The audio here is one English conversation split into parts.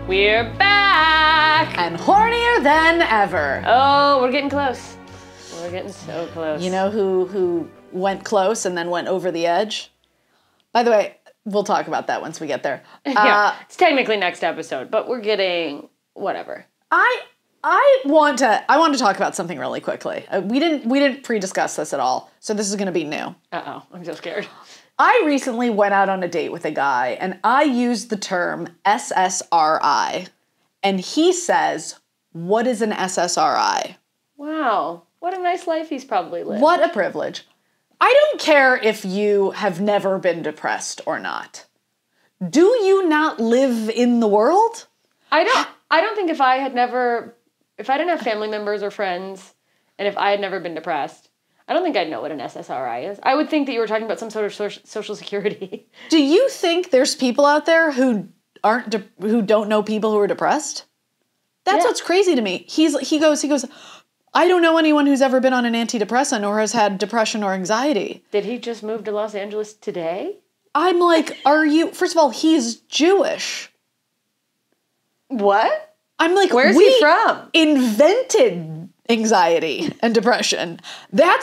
We're back! And hornier than ever. Oh, we're getting close. We're getting so close. You know who went close and then went over the edge? By the way, we'll talk about that once we get there. Yeah, it's technically next episode, but we're getting whatever. I want to talk about something really quickly. We didn't pre-discuss this at all, so this is going to be new. Uh-oh, I'm so scared. I recently went out on a date with a guy, and I used the term SSRI, and he says, "What is an SSRI?" Wow, what a nice life he's probably lived. What a privilege. I don't care if you have never been depressed or not. Do you not live in the world? I don't think if I didn't have family members or friends, and if I had never been depressed, I don't think I'd know what an SSRI is. I would think that you were talking about some sort of social security. Do you think there's people out there who don't know people who are depressed? That's what's crazy to me. He goes, I don't know anyone who's ever been on an antidepressant or has had depression or anxiety. Did he just move to Los Angeles today? I'm like, first of all, he's Jewish. What? I'm like, where's he from? Invented anxiety and depression. That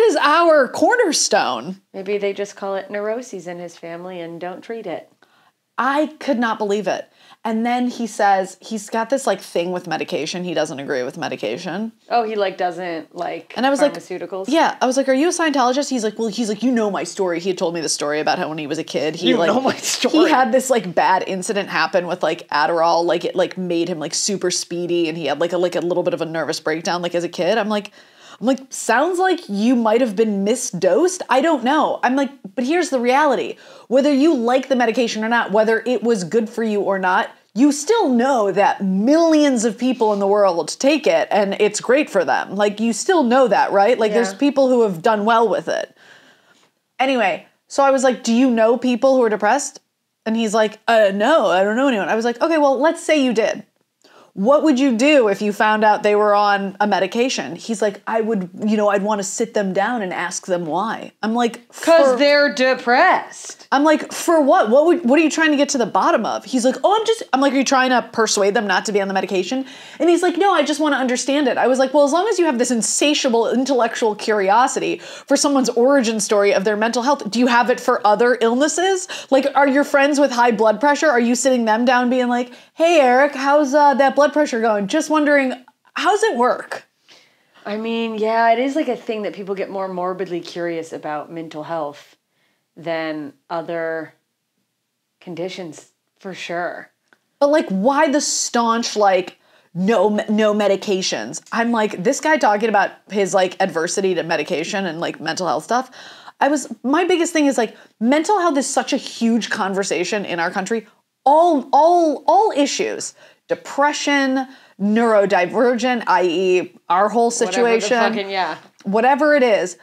is our cornerstone. Maybe they just call it neuroses in his family and don't treat it. I could not believe it. And then he says he's got this like thing with medication. He doesn't agree with medication. Oh, he doesn't like and I was pharmaceuticals? Yeah. I was like, are you a Scientologist? He's like, you know my story. He had told me the story about how when he was a kid, he know my story. He had this like bad incident happen with like Adderall. Like it like made him like super speedy and he had like a little bit of a nervous breakdown like as a kid. I'm like, sounds like you might have been misdosed. I don't know. I'm like, but here's the reality. Whether you like the medication or not, whether it was good for you or not, you still know that millions of people in the world take it and it's great for them. Like, you still know that, right? Like, there's people who have done well with it. Anyway, so I was like, do you know people who are depressed? And he's like, no, I don't know anyone. I was like, okay, well, let's say you did. What would you do if you found out they were on a medication? He's like, I'd want to sit them down and ask them why. I'm like, because they're depressed. I'm like, for what? What are you trying to get to the bottom of? He's like, I'm like, are you trying to persuade them not to be on the medication? And he's like, no, I just want to understand it. I was like, well, as long as you have this insatiable intellectual curiosity for someone's origin story of their mental health, do you have it for other illnesses? Like, are your friends with high blood pressure, are you sitting them down being like, hey, Eric, how's that blood pressure going? Just wondering, how's it work? I mean, yeah, it is like a thing that people get more morbidly curious about mental health than other conditions, for sure. But like, why the staunch, like, no medications? I'm like, this guy talking about his like adversity to medication and like mental health stuff. My biggest thing is like, mental health is such a huge conversation in our country. All issues, depression, neurodivergent, i.e. our whole situation, whatever it is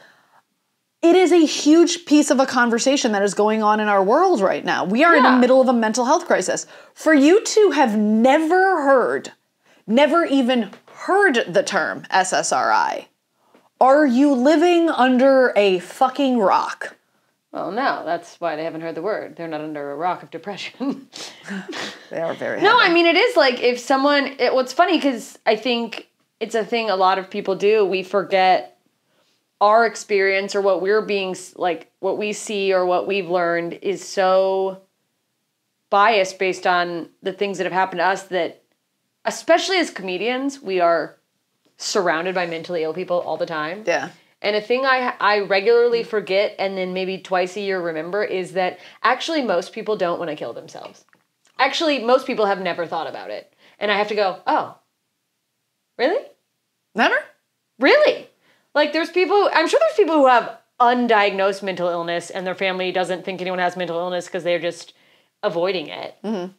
a huge piece of a conversation that is going on in our world right now. We are in the middle of a mental health crisis. For you to have never even heard the term SSRI, are you living under a fucking rock? Well, no, that's why they haven't heard the word. They're not under a rock of depression. They are very No, heavy. I mean, it is like if someone... what's funny, because I think it's a thing a lot of people do. We forget our experience or what we're being... like, what we see or what we've learned is so biased based on the things that have happened to us that, especially as comedians, we are surrounded by mentally ill people all the time. Yeah. And a thing I regularly forget and then maybe twice a year remember is that actually most people don't want to kill themselves. Actually, most people have never thought about it. And I have to go, oh, really? Never? Really? Like I'm sure there's people who have undiagnosed mental illness and their family doesn't think anyone has mental illness because they're just avoiding it. Mm-hmm.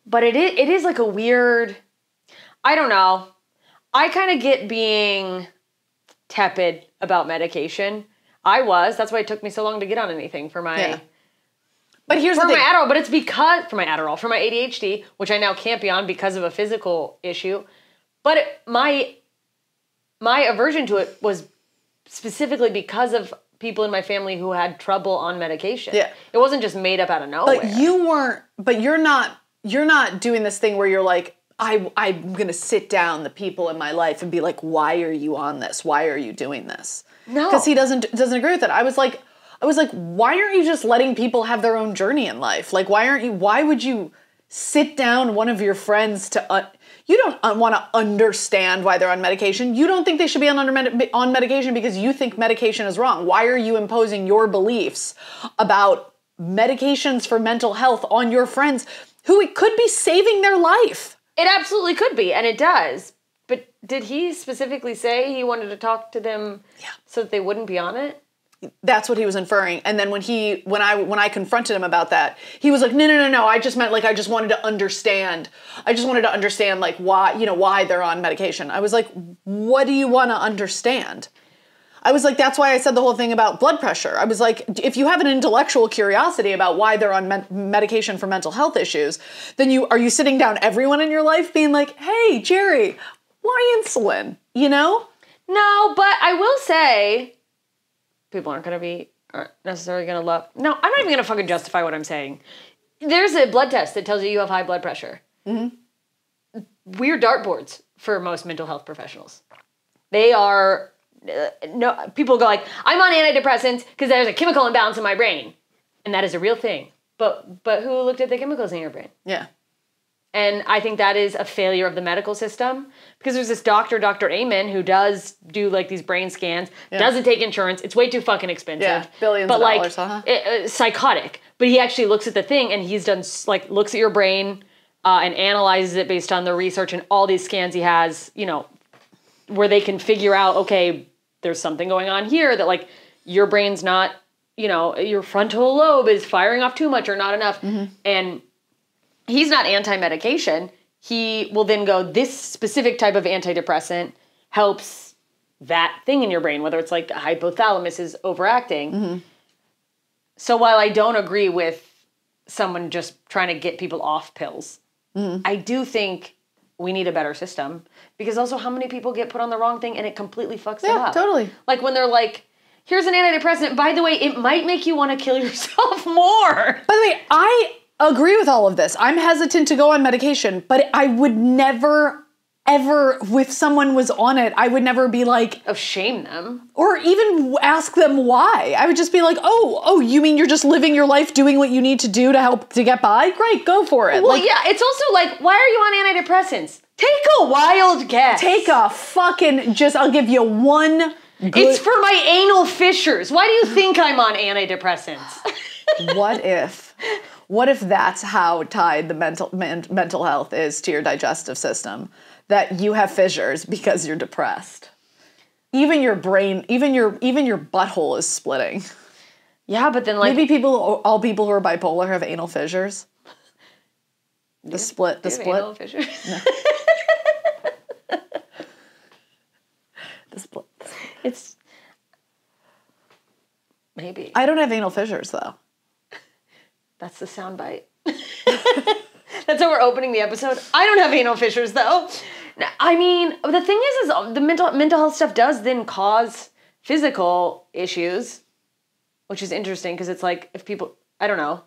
But it is like a weird, I don't know. I kind of get being tepid about medication. That's why it took me so long to get on anything for my But here's the thing. For my Adderall, but it's because for my ADHD, which I now can't be on because of a physical issue. But my aversion to it was specifically because of people in my family who had trouble on medication. Yeah. It wasn't just made up out of nowhere. But you're not you're not doing this thing where you're like, I'm going to sit down the people in my life and be like, why are you on this? Why are you doing this? No. Because he doesn't agree with it. I was like, why aren't you just letting people have their own journey in life? Like, why would you sit down one of your friends to, you don't want to understand why they're on medication. You don't think they should be on medication because you think medication is wrong. Why are you imposing your beliefs about medications for mental health on your friends who it could be saving their life? It absolutely could be, and it does. But did he specifically say he wanted to talk to them so that they wouldn't be on it? That's what he was inferring. And then when I confronted him about that, he was like, no. I just meant like, I just wanted to understand. Like why they're on medication. I was like, what do you want to understand? I was like, that's why I said the whole thing about blood pressure. I was like, if you have an intellectual curiosity about why they're on medication for mental health issues, then are you sitting down everyone in your life being like, hey, Jerry, why insulin? You know? No, but I will say, people aren't necessarily going to love. No, I'm not even going to fucking justify what I'm saying. There's a blood test that tells you have high blood pressure. Mm-hmm. We're dartboards for most mental health professionals. They are... no, people go like, I'm on antidepressants because there's a chemical imbalance in my brain. And that is a real thing. But who looked at the chemicals in your brain? Yeah. And I think that is a failure of the medical system because there's this doctor, Dr. Aimée, who does do like these brain scans, doesn't take insurance. It's way too fucking expensive. Yeah, billions of dollars, psychotic. But he actually looks at the thing and he's done like looks at your brain and analyzes it based on the research and all these scans he has, where they can figure out, okay, there's something going on here that like your brain's not, your frontal lobe is firing off too much or not enough. Mm-hmm. And he's not anti-medication. He will then go, this specific type of antidepressant helps that thing in your brain, whether it's like the hypothalamus is overacting. Mm-hmm. So while I don't agree with someone just trying to get people off pills, I do think we need a better system. Because also how many people get put on the wrong thing and it completely fucks them up. Totally. Like when they're like, here's an antidepressant. By the way, it might make you want to kill yourself more. By the way, I agree with all of this. I'm hesitant to go on medication, but I would never, ever, if someone was on it, I would never be like... shame them. Or even ask them why. I would just be like, oh, you mean you're just living your life doing what you need to do to help to get by? Great, go for it. Well, yeah, it's also like, why are you on antidepressants? Take a wild guess. Take a fucking, I'll give you one good... It's for my anal fissures. Why do you think I'm on antidepressants? What if that's how tied the mental health is to your digestive system? That you have fissures because you're depressed. Even your brain, even your butthole is splitting. Yeah, but then like... Maybe all people who are bipolar have anal fissures. The split. Anal fissures? No. The split. It's... Maybe. I don't have anal fissures, though. That's the soundbite. That's how we're opening the episode. I don't have anal fissures, though. I mean, the thing is the mental health stuff does then cause physical issues, which is interesting because it's like if people, I don't know,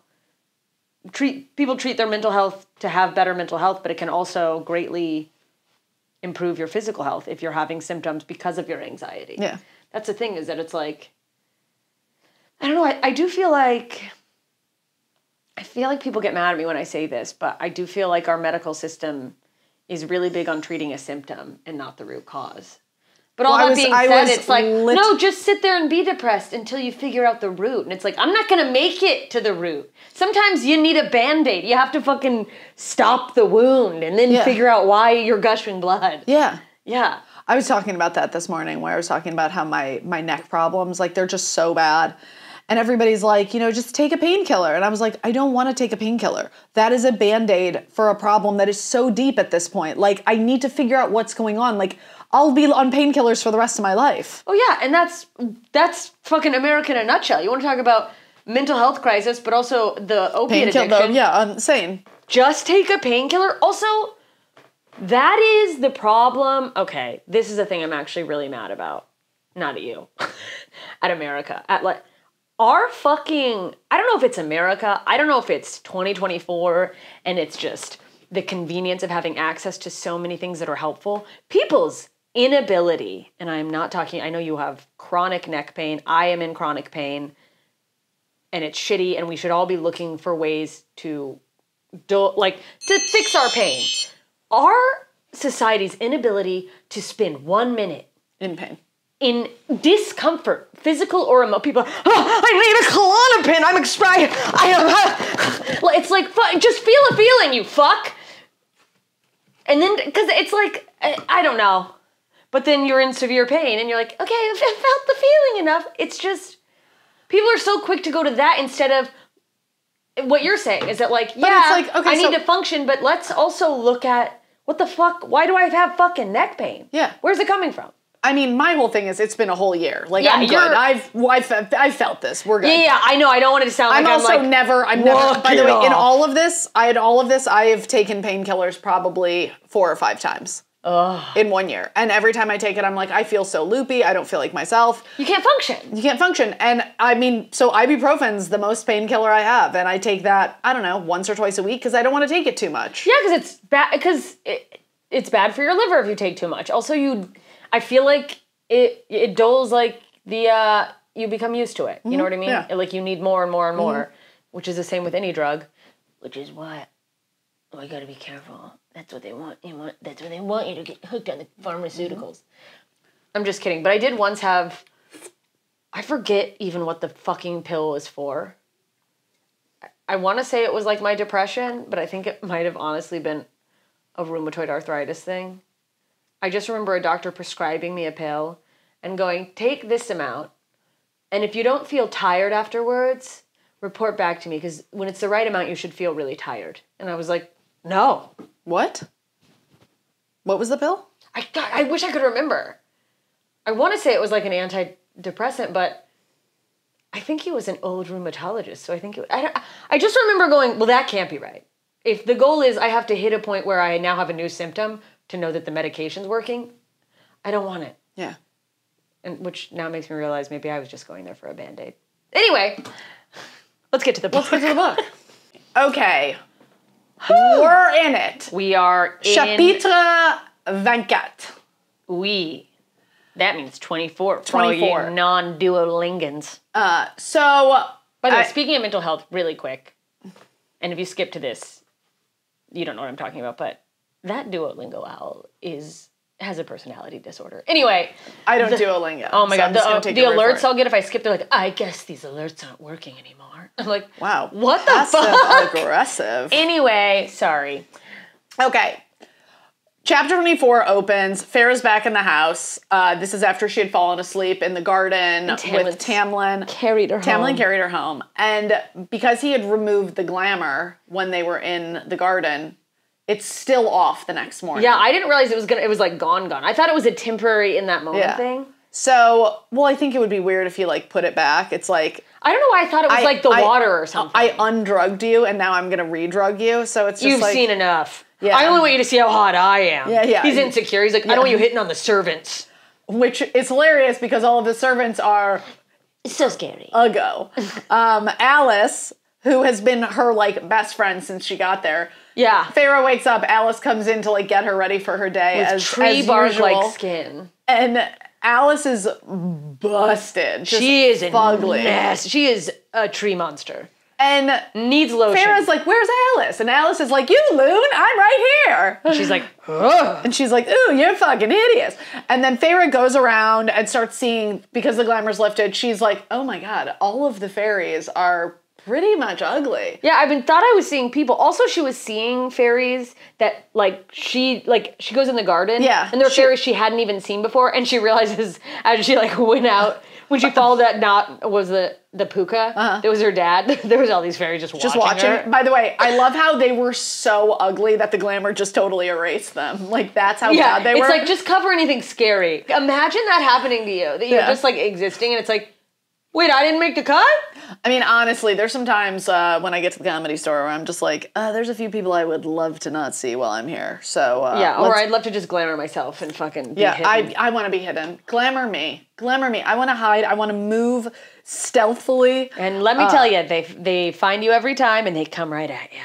people treat their mental health to have better mental health, but it can also greatly improve your physical health if you're having symptoms because of your anxiety. Yeah. That's the thing is that it's like, I don't know, I do feel like... I feel like people get mad at me when I say this, but I do feel like our medical system is really big on treating a symptom and not the root cause. But all that being said, it's like, no, just sit there and be depressed until you figure out the root. And it's like, I'm not going to make it to the root. Sometimes you need a Band-Aid. You have to fucking stop the wound and then figure out why you're gushing blood. Yeah. Yeah. I was talking about that this morning where I was talking about how my neck problems, like they're just so bad. And everybody's like, just take a painkiller. And I was like, I don't want to take a painkiller. That is a Band-Aid for a problem that is so deep at this point. Like, I need to figure out what's going on. Like, I'll be on painkillers for the rest of my life. Oh, yeah. And that's fucking America in a nutshell. You want to talk about mental health crisis, but also the opiate addiction. Yeah, same. Just take a painkiller. Also, that is the problem. Okay, this is the thing I'm actually really mad about. Not at you. At America. our fucking, I don't know if it's America, I don't know if it's 2024 and it's just the convenience of having access to so many things that are helpful. People's inability, and I'm not talking, I know you have chronic neck pain, I am in chronic pain, and it's shitty, and we should all be looking for ways to fix our pain. Our society's inability to spend 1 minute in pain, in discomfort, physical or emotional. People are, I need a Klonopin. I'm expired. Well, it's like, just feel a feeling, you fuck. And then, because it's like, I don't know. But then you're in severe pain and you're like, okay, I felt the feeling enough. It's just, people are so quick to go to that instead of what you're saying is that like, yeah, it's like, okay, I need to function, but let's also look at what the fuck, why do I have fucking neck pain? Yeah. Where's it coming from? I mean, my whole thing is it's been a whole year. Like, yeah, I'm good. I've felt this. We're good. Yeah, I know. I don't want it to sound like I'm never, by the way, in all of this, I have taken painkillers probably 4 or 5 times. In 1 year. And every time I take it, I'm like, I feel so loopy. I don't feel like myself. You can't function. You can't function. And I mean, so ibuprofen's the most painkiller I have. And I take that, I don't know, once or twice a week because I don't want to take it too much. Yeah, because it's bad, because it's bad for your liver if you take too much. Also, I feel like it dulls like you become used to it. You know what I mean? Yeah. Like you need more and more and more, which is the same with any drug, which is why you gotta be careful. That's what they want. That's what they want you to get hooked on the pharmaceuticals. I'm just kidding. But I did once have, I forget even what the fucking pill was for. I want to say it was like my depression, but I think it might have honestly been a rheumatoid arthritis thing. I just remember a doctor prescribing me a pill and going, take this amount. And if you don't feel tired afterwards, report back to me because when it's the right amount, you should feel really tired. And I was like, no. What? What was the pill? I wish I could remember. I want to say it was like an antidepressant, but I think he was an old rheumatologist. So I think I just remember going, well, that can't be right. If the goal is I have to hit a point where I now have a new symptom to know that the medication's working, I don't want it. Yeah. And which now makes me realize maybe I was just going there for a Band-Aid. Anyway, let's get to the book. Okay. We're in it. We are in... Chapitre 24. Oui. That means 24. 24. For all you non-Duolingans. By the way, speaking of mental health, really quick, and if you skip to this, you don't know what I'm talking about, but that Duolingo owl has a personality disorder. Anyway. I don't Duolingo. Oh my God. The alerts I'll get if I skip, they're like, I guess these alerts aren't working anymore. I'm like, wow. What the fuck? Aggressive. Anyway, sorry. Okay. Chapter 24 opens. Farrah's back in the house. This is after she had fallen asleep in the garden with Tamlin. Tamlin carried her home. And because he had removed the glamour when they were in the garden, it's still off the next morning. Yeah, I didn't realize it was like gone. I thought it was a temporary in that moment thing. So, well, I think it would be weird if you like put it back. It's like, I don't know why I thought it was like the water or something. I undrugged you and now I'm going to redrug you. So it's just You've seen enough. Yeah. I only want you to see how hot I am. Yeah. He's insecure. He's like, I don't want you hitting on the servants. Which is hilarious because all of the servants are... It's so scary. Ago. Alice, who has been her like best friend since she got there. Yeah. Faerie wakes up. Alice comes in to like get her ready for her day with as tree bark usual. Like skin. And Alice is busted. She is fugly. Mess. She is a tree monster. And needs lotion. Farrah's like, where's Alice? And Alice is like, you loon, I'm right here. And she's like, ugh. And she's like, ooh, you're fucking hideous. And then Faerie goes around and starts seeing, because the glamour's lifted, she's like, oh my God, all of the fairies are pretty much ugly. Yeah, thought I was seeing people. Also, she was seeing fairies that she goes in the garden. Yeah. And there are fairies she hadn't even seen before, and she realizes as she went out when she followed that knot was the puka. That was her dad. There was all these fairies just watching her. By the way, I love how they were so ugly that the glamour just totally erased them. Like that's how bad they were. It's like just cover anything scary. Imagine that happening to you. That you're just existing, and it's like Wait, I didn't make the cut? I mean, honestly, there's some times when I get to the Comedy Store where I'm just like, there's a few people I would love to not see while I'm here. So yeah, or I'd love to just glamour myself and fucking be hidden. I want to be hidden. Glamour me. I want to hide. I want to move stealthily. And let me tell you, they find you every time and they come right at you.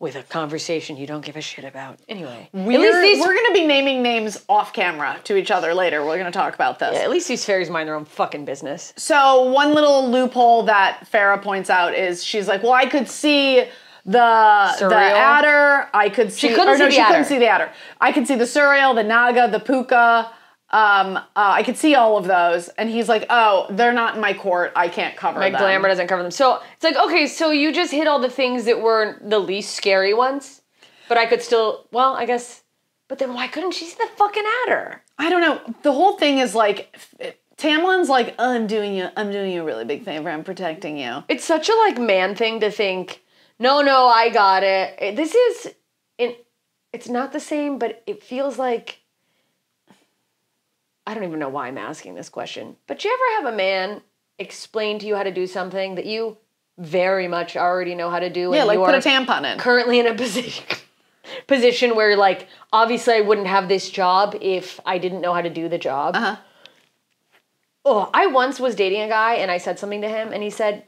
With a conversation you don't give a shit about. Anyway. We're going to be naming names off camera to each other later. We're going to talk about this. Yeah, at least these fairies mind their own fucking business. So one little loophole that Farrah points out is she's like, well, I could see the adder. I could see... She couldn't see the adder. I could see the Suriel, the Naga, the Puka. I could see all of those. And he's like, oh, they're not in my court. I can't cover them. My glamour doesn't cover them. So it's like, okay, so you just hit all the things that were the least scary ones. But I could still, well, I guess, but then why couldn't she see the fucking adder? I don't know. The whole thing is like, Tamlin's like, oh, I'm doing you a really big favor. I'm protecting you. It's such a like man thing to think, no, I got it. It's not the same, but it feels like, I don't even know why I'm asking this question, but you ever have a man explain to you how to do something that you very much already know how to do? Yeah, and like you put are a tampon in. Currently in a position where, like, obviously I wouldn't have this job if I didn't know how to do the job. Uh-huh. Oh, I once was dating a guy and I said something to him and he said,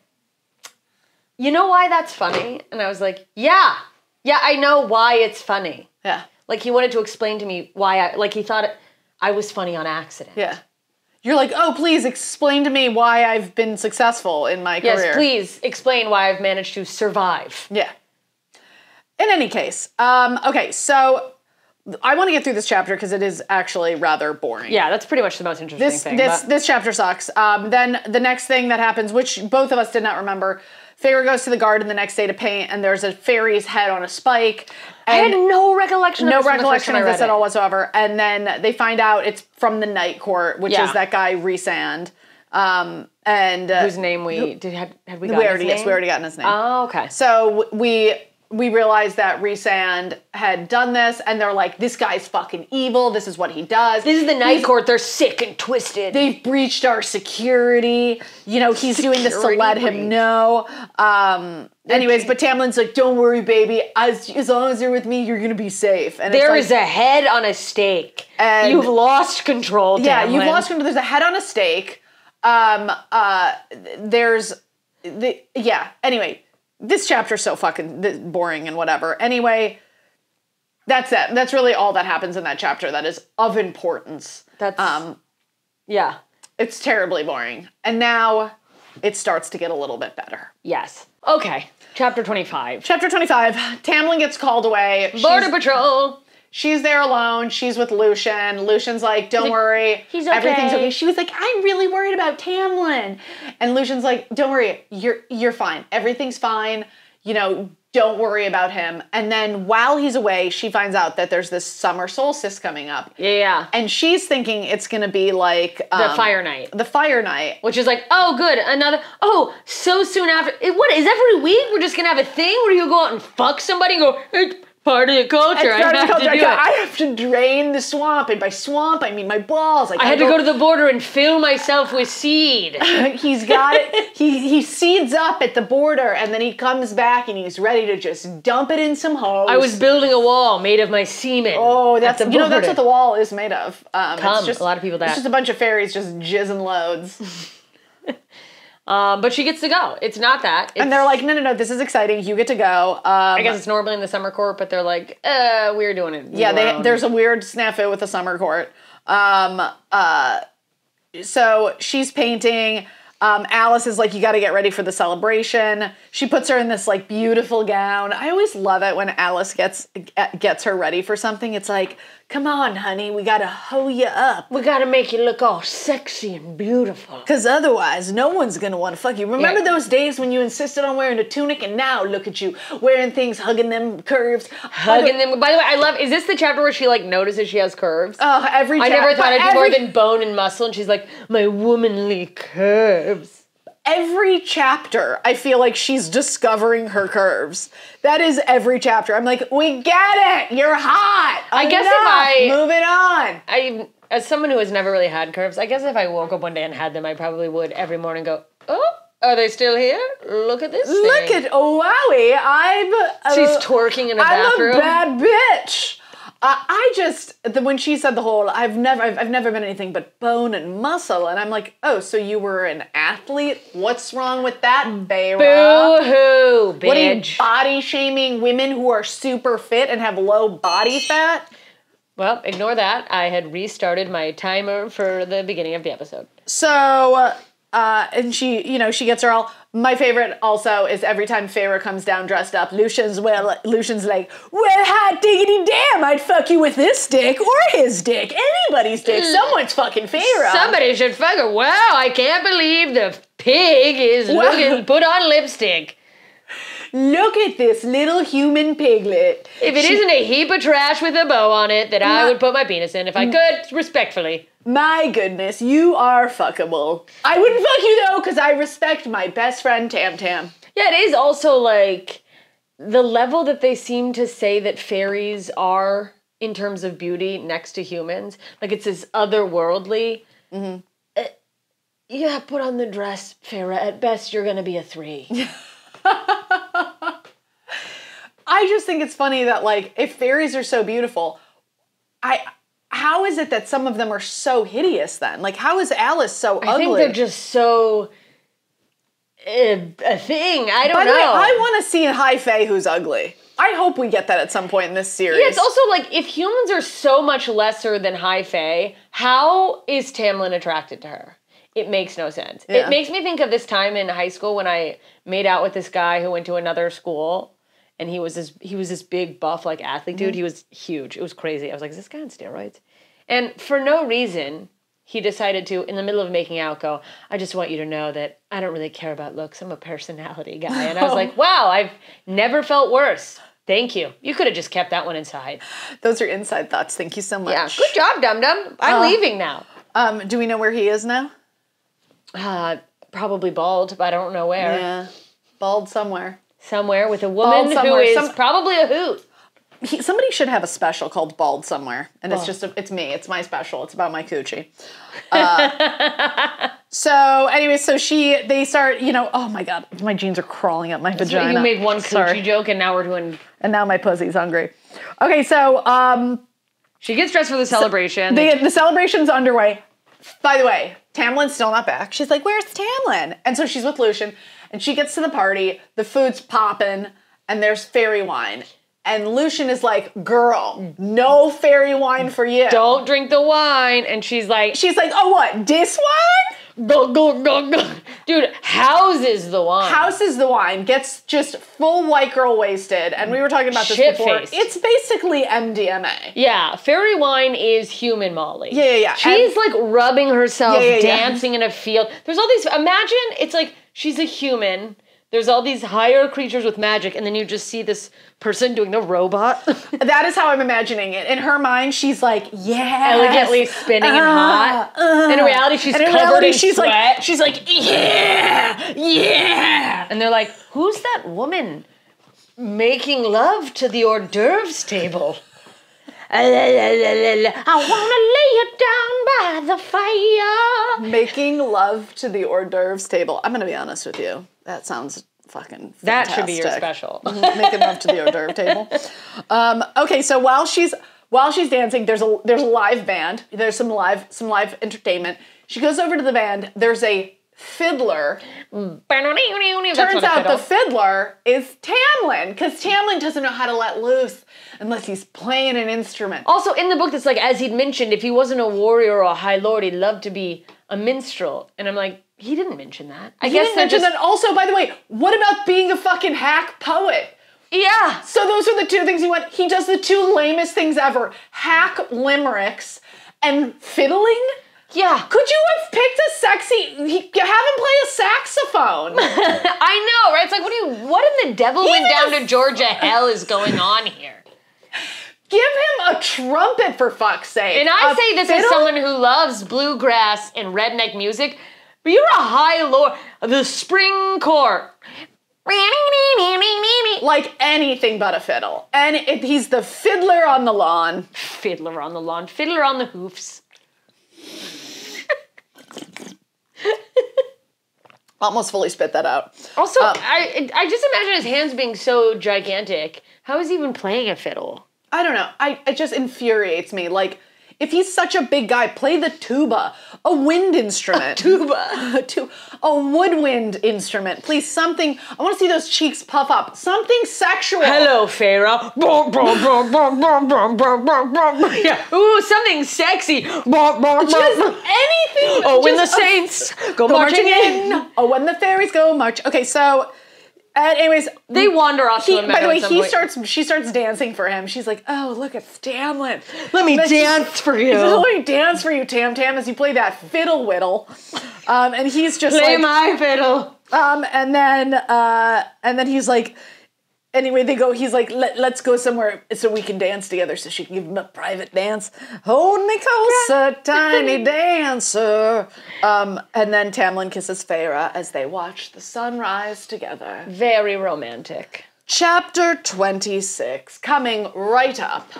you know why that's funny? And I was like, yeah, I know why it's funny. Yeah. Like he wanted to explain to me why he thought I was funny on accident. Yeah. You're like, oh, please explain to me why I've been successful in my career. Yes, please explain why I've managed to survive. Yeah. In any case, okay, so I want to get through this chapter because it is actually rather boring. Yeah, that's pretty much the most interesting thing. This chapter sucks. Then the next thing that happens, which both of us did not remember, Faerie goes to the garden the next day to paint, and there's a fairy's head on a spike. I had no recollection of this at all whatsoever. And then they find out it's from the Night Court, which is that guy Rhysand. And whose name we had we got his name? Yes, we already got his name. Oh, okay. So we realized that Rhysand had done this, and they're like, this guy's fucking evil. This is what he does. This is the Night Court. They're sick and twisted. They've breached our security. You know, he's doing this to let him know. Anyways, but Tamlin's like, don't worry, baby. As long as you're with me, you're going to be safe. And there is a head on a stake. And you've lost control, Tamlin. Yeah, you've lost control. There's a head on a stake. Anyway. This chapter's so fucking boring and whatever. Anyway, that's it. That's really all that happens in that chapter that is of importance. Yeah. It's terribly boring. And now it starts to get a little bit better. Yes. Okay. Chapter 25. Chapter 25. Tamlin gets called away. Border Patrol. She's there alone. She's with Lucien. Lucien's like, don't worry. He's okay. Everything's okay. She was like, I'm really worried about Tamlin. And Lucien's like, don't worry. You're fine. Everything's fine. You know, don't worry about him. And then while he's away, she finds out that there's this summer solstice coming up. Yeah. And she's thinking it's going to be like... the Fire Night. The Fire Night. Which is like, oh, good. So soon after... What, is every week we're just going to have a thing where you go out and fuck somebody and go... Part of the culture. I have to drain the swamp, and by swamp I mean my balls. I had to go to the border and fill myself with seed. He's got it. He seeds up at the border, and then he comes back and he's ready to just dump it in some hose. I was building a wall made of my semen. Oh, that's what the wall is made of. It's just, a lot of people. It's just a bunch of fairies just jizzing loads. But she gets to go. It's not that. And they're like, no, this is exciting. You get to go. I guess it's normally in the summer court, but they're like, we're doing it. Yeah, there's a weird snafu with the summer court. So she's painting. Alice is like, you got to get ready for the celebration. She puts her in this like beautiful gown. I always love it when Alice gets her ready for something. It's like, come on, honey, we got to hoe you up. We got to make you look all sexy and beautiful. Because otherwise, no one's going to want to fuck you. Remember those days when you insisted on wearing a tunic, and now look at you wearing things, hugging them curves. Hugging them. By the way, is this the chapter where she like notices she has curves? Oh, every chapter. I never thought I'd be more than bone and muscle, and she's like, my womanly curves. Every chapter, I feel like she's discovering her curves. That is every chapter. I'm like, we get it. You're hot. I guess if moving on. as someone who has never really had curves, I guess if I woke up one day and had them, I probably would every morning go, oh, are they still here? Look at this thing. Look at, oh, wowie, She's twerking in a bathroom. I'm a bad bitch. When she said the whole, I've never been anything but bone and muscle, and I'm like, oh, so you were an athlete? What's wrong with that, Faerie? Boo-hoo, bitch. What are you body shaming women who are super fit and have low body fat? Well, ignore that. I had restarted my timer for the beginning of the episode. So, and she gets her all. My favorite also is every time Faerie comes down dressed up, Lucian's like, well, hot diggity damn, I'd fuck you with this dick or his dick. Anybody's dick. Someone's fucking Faerie. Somebody should fuck her. Wow, I can't believe the pig is looking put on lipstick. Look at this little human piglet. If it isn't a heap of trash with a bow on it that I would put my penis in if I could, respectfully. My goodness, you are fuckable. I wouldn't fuck you though, because I respect my best friend Tam Tam. Yeah, it is also like the level that they seem to say that fairies are in terms of beauty next to humans. Like it's this otherworldly. Mm-hmm. Yeah, put on the dress, Faerie. At best, you're gonna be a 3. I just think it's funny that like if fairies are so beautiful, how is it that some of them are so hideous then? Like, how is Alice so ugly? I think they're just so a thing. I don't know. By the way, I want to see a high fae who's ugly. I hope we get that at some point in this series. Yeah, it's also like, if humans are so much lesser than high fae, how is Tamlin attracted to her? It makes no sense. Yeah. It makes me think of this time in high school when I made out with this guy who went to another school. And he was this big buff like athlete dude. He was huge. It was crazy. I was like, is this guy on steroids? And for no reason, he decided to, in the middle of making out, go, I just want you to know that I don't really care about looks. I'm a personality guy. And I was like, wow, I've never felt worse. Thank you. You could have just kept that one inside. Those are inside thoughts. Thank you so much. Yeah, good job, dum-dum. I'm leaving now. Do we know where he is now? Probably bald, but I don't know where. Yeah, bald somewhere. Somewhere with a woman who is probably a hoot. Somebody should have a special called Bald Somewhere. And it's just, it's me. It's my special. It's about my coochie. So anyway, they start, oh my God, my jeans are crawling up my vagina. You made one coochie joke and now we're doing. And now my pussy's hungry. Okay, so. She gets dressed for the celebration. The celebration's underway. By the way, Tamlin's still not back. She's like, where's Tamlin? And so she's with Lucian. And she gets to the party, the food's popping, and there's fairy wine. And Lucian is like, girl, no fairy wine for you. Don't drink the wine. And she's like, oh, what, this wine? Go, go, go, go. Dude, houses the wine. Houses the wine, gets just full white girl wasted. And we were talking about this before. It's basically MDMA. Yeah, fairy wine is human Molly. Yeah. She's like rubbing herself, dancing in a field. There's all these, imagine, it's like, she's a human. There's all these higher creatures with magic, and then you just see this person doing the robot. That is how I'm imagining it. In her mind, she's like, yeah, elegantly spinning and hot. In reality, she's covered in sweat. She's like, yeah. And they're like, who's that woman making love to the hors d'oeuvres table? I want to lay you down by the fire. Making love to the hors d'oeuvres table. I'm going to be honest with you. That sounds fucking fantastic. That should be your special. Making love to the hors d'oeuvre table. Okay, so while she's dancing, there's a live band. There's some live entertainment. She goes over to the band. There's a fiddler. Turns out the fiddler is Tamlin, because Tamlin doesn't know how to let loose unless he's playing an instrument. Also, in the book, it's like, as he'd mentioned, if he wasn't a warrior or a high lord, he'd love to be a minstrel. And I'm like, he didn't mention that. I guess they're just... Also, by the way, what about being a fucking hack poet? Yeah. So those are the two things he went. He does the two lamest things ever. Hack limericks and fiddling. Yeah. Could you have picked a sexy... Have him play a saxophone. I know, right? It's like, what in the devil went down to Georgia hell is going on here? Give him a trumpet, for fuck's sake. And I say this as someone who loves bluegrass and redneck music, but you're a high lord. The spring court. Like anything but a fiddle. And he's the fiddler on the lawn. Fiddler on the lawn. Fiddler on the hoofs. Almost fully spit that out. Also, I just imagine his hands being so gigantic. How is he even playing a fiddle? I don't know. It just infuriates me. Like, if he's such a big guy, play the tuba, a wind instrument. A woodwind instrument. Please, something. I want to see those cheeks puff up. Something sexual. Hello, Faerie. Yeah. Ooh, something sexy. Just anything. Oh, when the saints go marching in. Oh, when the fairies go march. Okay, so. Anyways, they wander off to a meadow. By the way, she starts dancing for him. She's like, "Oh, look at Stamlin. Let me dance for you. Let me dance for you, Tam Tam," as you play that fiddle whittle. And he's just play my fiddle. And then he's like, anyway, they go. He's like, let's go somewhere so we can dance together, so she can give him a private dance. Hold me closer, tiny dancer. And then Tamlin kisses Faerie as they watch the sunrise together. Very romantic. Chapter 26, coming right up.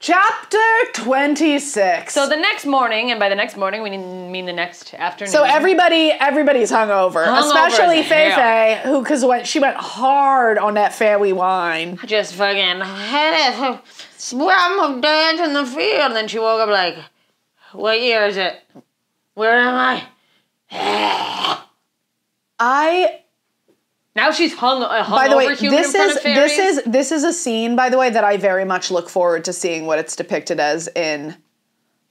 Chapter 26. So the next morning, and by the next morning we mean the next afternoon. So everybody's hungover, especially Faye, who she went hard on that fairy wine. Just fucking had it. I'm dancing in the field, and then she woke up like, "What year is it? Where am I?" Now she's hung by the way, this is a scene, by the way, that I very much look forward to seeing what it's depicted as in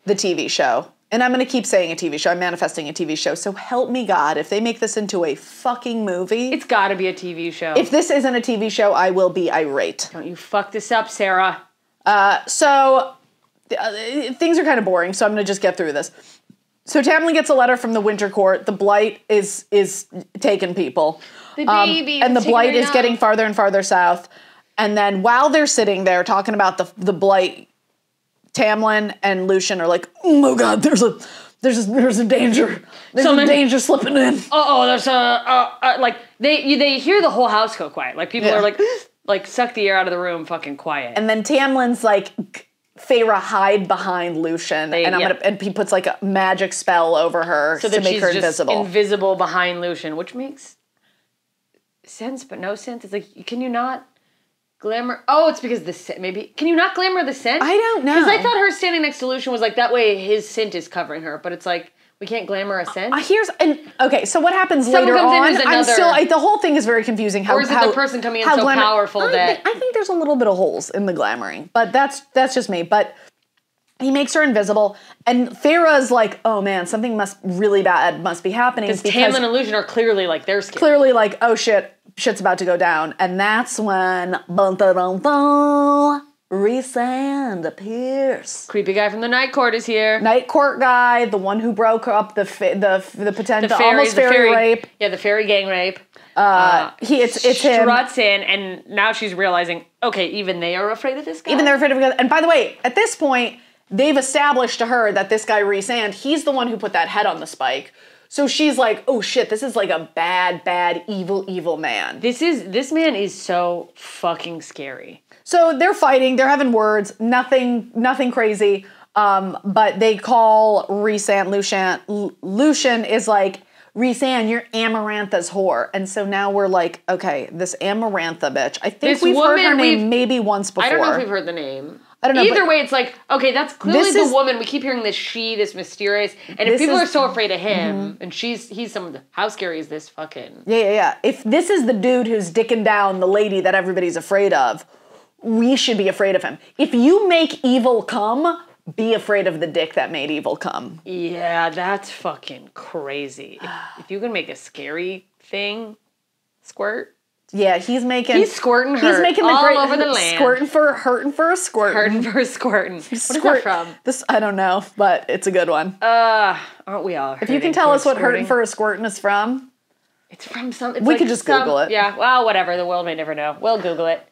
the TV show. And I'm going to keep saying a TV show. I'm manifesting a TV show. So help me God, if they make this into a fucking movie. It's got to be a TV show. If this isn't a TV show, I will be irate. Don't you fuck this up, Sarah. Things are kind of boring, so I'm going to just get through this. So Tamlin gets a letter from the Winter Court. The Blight is taking people. The baby. And the Blight is getting farther and farther south. And then while they're sitting there talking about the Blight, Tamlin and Lucien are like, "Oh God, there's a danger. There's a danger slipping in." There's like they hear the whole house go quiet. Like people are like suck the air out of the room, fucking quiet. And then Tamlin's like, Faerie, hide behind Lucien, and he puts like a magic spell over her so that to make she's her just invisible. Invisible behind Lucien, which makes sense, but no sense. It's like, can you not glamour? Oh, it's because the scent. Maybe can you not glamour the scent? I don't know. Because I thought her standing next to Lucien was like that way. His scent is covering her, but it's like we can't glamour a scent. So what happens later on? The whole thing is very confusing. Or is it the person coming in so powerful that I think there's a little bit of holes in the glamoring, but that's just me. But he makes her invisible, and Faerie's like, "Oh man, something really bad must be happening." Because Tamlin and Lucien are clearly like they're scared. Clearly like, "Oh shit's about to go down," and that's when Rhysand appears. Creepy guy from the Night Court is here. Night Court guy, the one who broke up the almost fairy rape. Yeah, the fairy gang rape. It's him. Struts in, and now she's realizing, okay, even they are afraid of this guy. Even they're afraid of him. And by the way, at this point, they've established to her that this guy Rhysand, he's the one who put that head on the spike. So she's like, "Oh shit, this is like a bad, evil man." This man is so fucking scary. So they're fighting, they're having words, nothing crazy. But they call Rhysand Lucien is like, "Rhysand, you're Amarantha's whore." And so now we're like, okay, this Amarantha bitch. I think we've heard her name maybe once before. I don't know if we've heard the name. I don't know. Either way, it's like, okay, that's clearly the woman. We keep hearing this mysterious. And if people are so afraid of him, and he's someone, how scary is this fucking... Yeah. If this is the dude who's dicking down the lady that everybody's afraid of, we should be afraid of him. If you make evil come, be afraid of the dick that made evil come. Yeah, that's fucking crazy. If you can make a scary thing squirt... Yeah, he's squirting her. He's making all over the land. Hurting for a squirtin'. Hurting for a squirtin'. What is that from? I don't know, but it's a good one. Aren't we all? If you can tell us what "hurting for a squirtin'" is from, it's from something. We could just Google it. Yeah, well, whatever. The world may never know. We'll Google it.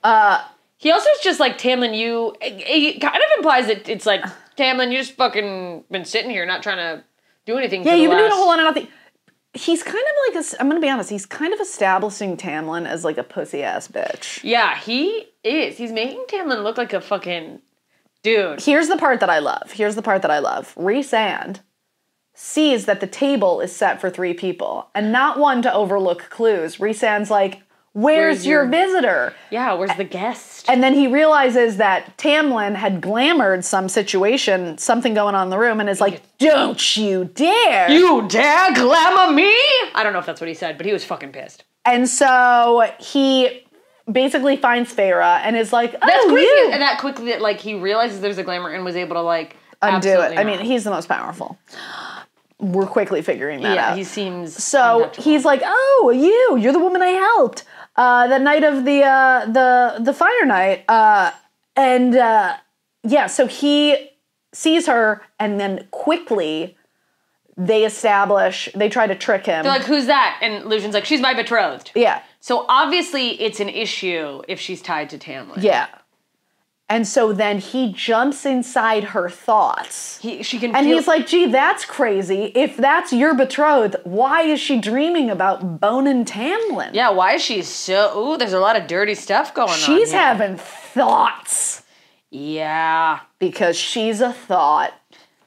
He also is just like, Tamlin, he kind of implies that it's like, Tamlin, you just fucking been sitting here not trying to do anything. Yeah, you've been doing a whole lot of nothing. He's kind of like I'm gonna be honest, he's kind of establishing Tamlin as like a pussy ass bitch. Yeah, he is. He's making Tamlin look like a fucking dude. Here's the part that I love. Rhysand sees that the table is set for 3 people and not one to overlook clues. Rhysand's like, where's your visitor? Yeah, where's the guest? And then he realizes that Tamlin had glamoured some situation, something going on in the room, and is like, don't you dare. You dare glamour me? I don't know if that's what he said, but he was fucking pissed. And so he basically finds Faerie and is like, oh, that's crazy. you. And that quickly, that, like, he realizes there's a glamour and was able to, like, undo it. I mean, he's the most powerful. We're quickly figuring that out. Yeah, he seems so unnatural. He's like, oh, you're the woman I helped. The night of the fire night. So he sees her and then quickly they try to trick him. They're like, who's that? And Lucian's like, she's my betrothed. Yeah. So obviously it's an issue if she's tied to Tamlin. Yeah. And so then he jumps inside her thoughts. He's like, gee, that's crazy. If that's your betrothed, why is she dreaming about boning Tamlin? Yeah, why is she there's a lot of dirty stuff going on She's having thoughts. Yeah. Because she's a thought.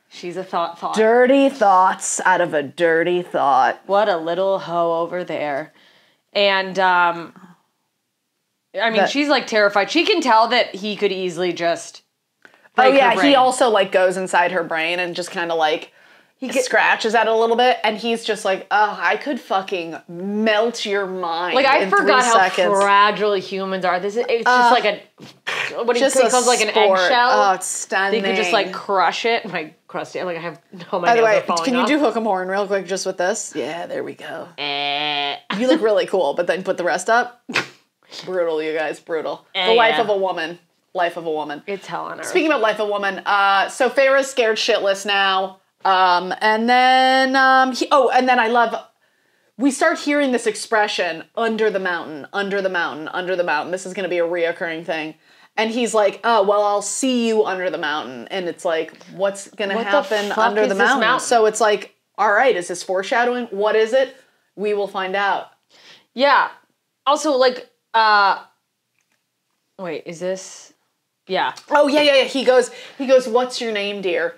She's a thought. Dirty thoughts out of a dirty thought. What a little hoe over there. And, I mean, she's, like, terrified. She can tell that he could easily just break her brain. He also, like, goes inside her brain and just kind of, like, scratches at it a little bit. And he's just like, oh, I could fucking melt your mind. Like, I forgot how 3 seconds. Fragile humans are. It's just like what he calls, like, an eggshell. Oh, it's stunning. They could just, like, crush it. My crusty, like, I have no By the way, falling can you off. do hook 'em horn real quick just with this? Yeah, there we go. You look really cool, but then put the rest up. Brutal, you guys, brutal. The life of a woman. Life of a woman. It's hell on earth. Speaking about life of a woman, so Faerie's scared shitless now. And then I love, we start hearing this expression, under the mountain, under the mountain, under the mountain. This is going to be a reoccurring thing. And he's like, oh, well, I'll see you under the mountain. And it's like, what's going to happen under the mountain? So it's like, all right, is this foreshadowing? What is it? We will find out. Yeah. Also, like, wait, is this? Yeah. Oh, yeah. He goes, what's your name, dear?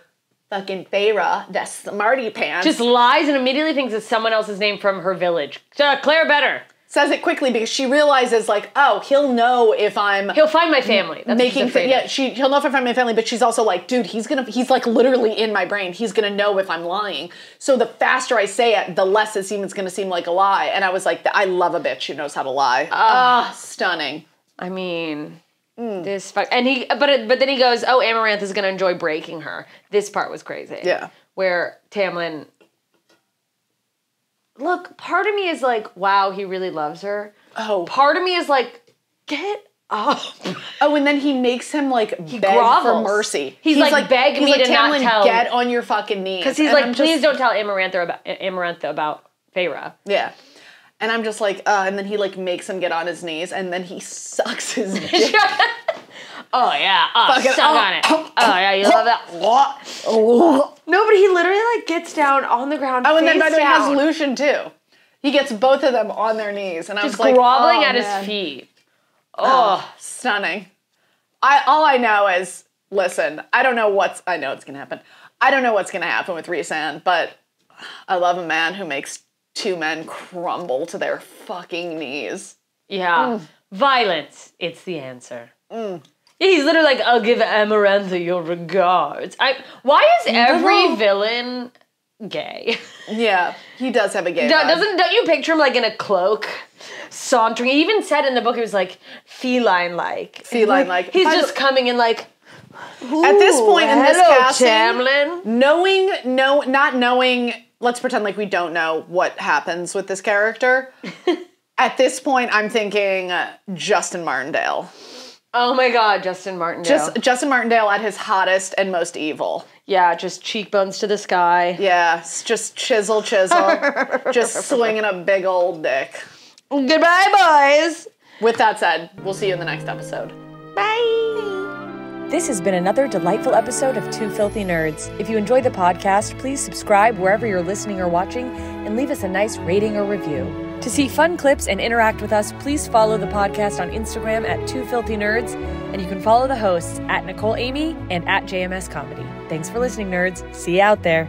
Fucking Faerie, that's smarty pants. Just lies and immediately thinks it's someone else's name from her village. Claire Better. Says it quickly because she realizes, like, oh, he'll know if he'll find my family. That's he'll know if I find my family, but she's also like, dude, he's like literally in my brain. He's gonna know if I'm lying. So the faster I say it, the less it's gonna seem like a lie. And I was like, I love a bitch who knows how to lie. Stunning. I mean, this fuck. And but then he goes, oh, Amarantha is gonna enjoy breaking her. This part was crazy. Yeah. Where Tamlin. Look, part of me is like, wow, he really loves her. Oh. Part of me is like, get up. Oh, and then he makes him, like, beg for mercy. He's like, beg me to not tell. Get on your fucking knees. Because he's like, please don't tell Amarantha about Faerie. Yeah. And I'm just like, and then he, like, makes him get on his knees, and then he sucks his dick. Oh, yeah. Suck on it. Oh, yeah, you love that. No, but he literally, like, gets down on the ground. Oh, and then, by the way, has Lucian, too. He gets both of them on their knees, and I was like, groveling at his feet. Oh, stunning. All I know is, listen, I know it's going to happen. I don't know what's going to happen with Rhysand, but I love a man who makes 2 men crumble to their fucking knees. Yeah. Violence. It's the answer. He's literally like, I'll give Amarantha your regards. Why is every villain gay? Yeah, he does have a gay vibe. Don't you picture him like in a cloak, sauntering? He even said in the book, he was like, feline-like. Feline-like. He's just coming in like, at this point in this casting, Tamlin. not knowing, let's pretend like we don't know what happens with this character. At this point, I'm thinking Justin Martindale. Oh my God, Justin Martindale. Justin Martindale at his hottest and most evil. Yeah, just cheekbones to the sky. Yeah, just chisel. Just swinging a big old dick. Goodbye, boys. With that said, we'll see you in the next episode. Bye. This has been another delightful episode of Two Filthy Nerds. If you enjoyed the podcast, please subscribe wherever you're listening or watching and leave us a nice rating or review. To see fun clips and interact with us, please follow the podcast on Instagram at Two Filthy Nerds, and you can follow the hosts at Nicole, Aimée, and at JMS Comedy. Thanks for listening, nerds. See you out there.